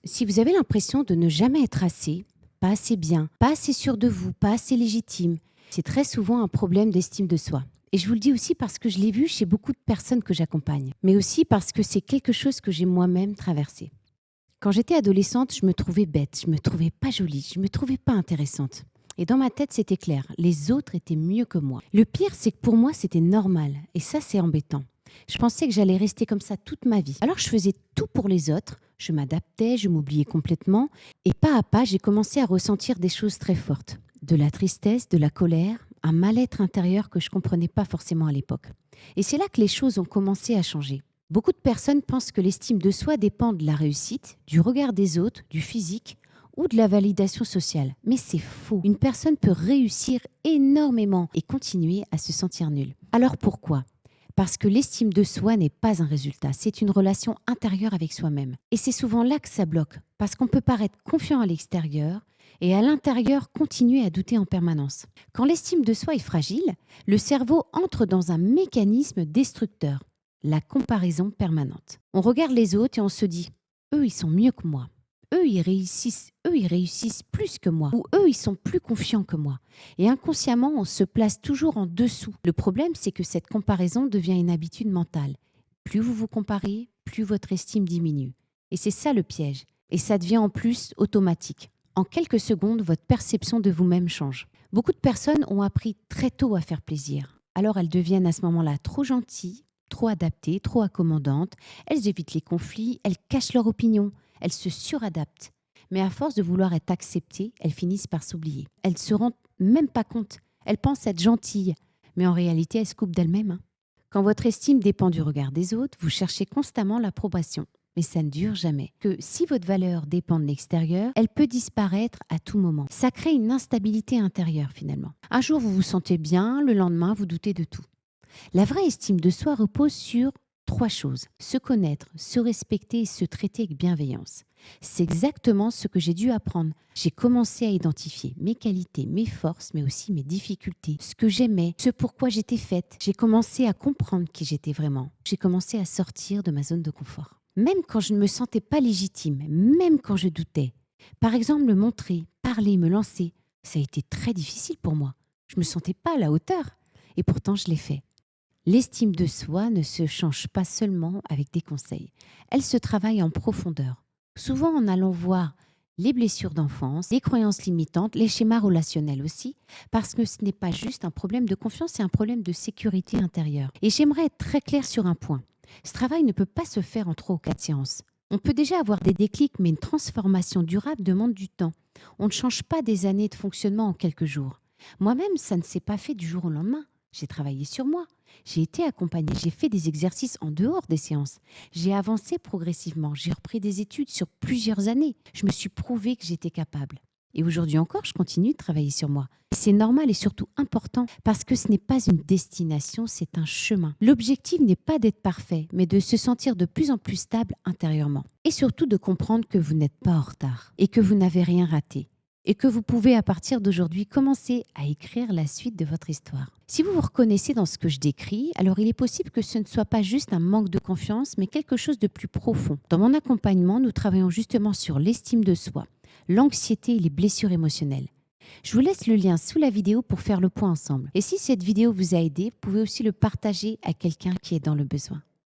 Si vous avez l'impression de ne jamais être assez, pas assez bien, pas assez sûr de vous, pas assez légitime, c'est très souvent un problème d'estime de soi. Et je vous le dis aussi parce que je l'ai vu chez beaucoup de personnes que j'accompagne, mais aussi parce que c'est quelque chose que j'ai moi-même traversé. Quand j'étais adolescente, je me trouvais bête, je me trouvais pas jolie, je me trouvais pas intéressante. Et dans ma tête, c'était clair, les autres étaient mieux que moi. Le pire, c'est que pour moi, c'était normal. Et ça, c'est embêtant. Je pensais que j'allais rester comme ça toute ma vie. Alors je faisais tout pour les autres, je m'adaptais, je m'oubliais complètement. Et pas à pas, j'ai commencé à ressentir des choses très fortes. De la tristesse, de la colère, un mal-être intérieur que je comprenais pas forcément à l'époque. Et c'est là que les choses ont commencé à changer. Beaucoup de personnes pensent que l'estime de soi dépend de la réussite, du regard des autres, du physique ou de la validation sociale. Mais c'est faux. Une personne peut réussir énormément et continuer à se sentir nulle. Alors pourquoi ? Parce que l'estime de soi n'est pas un résultat, c'est une relation intérieure avec soi-même. Et c'est souvent là que ça bloque, parce qu'on peut paraître confiant à l'extérieur et à l'intérieur continuer à douter en permanence. Quand l'estime de soi est fragile, le cerveau entre dans un mécanisme destructeur, la comparaison permanente. On regarde les autres et on se dit, eux, ils sont mieux que moi. Eux, ils réussissent plus que moi. Ou eux, ils sont plus confiants que moi. Et inconsciemment, on se place toujours en dessous. Le problème, c'est que cette comparaison devient une habitude mentale. Plus vous vous comparez, plus votre estime diminue. Et c'est ça le piège. Et ça devient en plus automatique. En quelques secondes, votre perception de vous-même change. Beaucoup de personnes ont appris très tôt à faire plaisir. Alors elles deviennent à ce moment-là trop gentilles, trop adaptées, trop accommodantes. Elles évitent les conflits, elles cachent leur opinion, elles se suradaptent. Mais à force de vouloir être acceptées, elles finissent par s'oublier. Elles ne se rendent même pas compte. Elles pensent être gentilles, mais en réalité, elles se coupent d'elles-mêmes. Quand votre estime dépend du regard des autres, vous cherchez constamment l'approbation. Mais ça ne dure jamais. Que si votre valeur dépend de l'extérieur, elle peut disparaître à tout moment. Ça crée une instabilité intérieure finalement. Un jour, vous vous sentez bien, le lendemain, vous doutez de tout. La vraie estime de soi repose sur trois choses. Se connaître, se respecter et se traiter avec bienveillance. C'est exactement ce que j'ai dû apprendre. J'ai commencé à identifier mes qualités, mes forces, mais aussi mes difficultés, ce que j'aimais, ce pourquoi j'étais faite. J'ai commencé à comprendre qui j'étais vraiment. J'ai commencé à sortir de ma zone de confort. Même quand je ne me sentais pas légitime, même quand je doutais. Par exemple, me montrer, parler, me lancer, ça a été très difficile pour moi. Je ne me sentais pas à la hauteur. Et pourtant, je l'ai fait. L'estime de soi ne se change pas seulement avec des conseils. Elle se travaille en profondeur. Souvent en allant voir les blessures d'enfance, les croyances limitantes, les schémas relationnels aussi, parce que ce n'est pas juste un problème de confiance, c'est un problème de sécurité intérieure. Et j'aimerais être très claire sur un point. Ce travail ne peut pas se faire en 3 ou 4 séances. On peut déjà avoir des déclics, mais une transformation durable demande du temps. On ne change pas des années de fonctionnement en quelques jours. Moi-même, ça ne s'est pas fait du jour au lendemain. J'ai travaillé sur moi. J'ai été accompagnée, j'ai fait des exercices en dehors des séances. J'ai avancé progressivement, j'ai repris des études sur plusieurs années. Je me suis prouvé que j'étais capable. Et aujourd'hui encore, je continue de travailler sur moi. C'est normal et surtout important parce que ce n'est pas une destination, c'est un chemin. L'objectif n'est pas d'être parfait, mais de se sentir de plus en plus stable intérieurement. Et surtout de comprendre que vous n'êtes pas en retard et que vous n'avez rien raté. Et que vous pouvez à partir d'aujourd'hui commencer à écrire la suite de votre histoire. Si vous vous reconnaissez dans ce que je décris, alors il est possible que ce ne soit pas juste un manque de confiance, mais quelque chose de plus profond. Dans mon accompagnement, nous travaillons justement sur l'estime de soi, l'anxiété et les blessures émotionnelles. Je vous laisse le lien sous la vidéo pour faire le point ensemble. Et si cette vidéo vous a aidé, vous pouvez aussi le partager à quelqu'un qui est dans le besoin.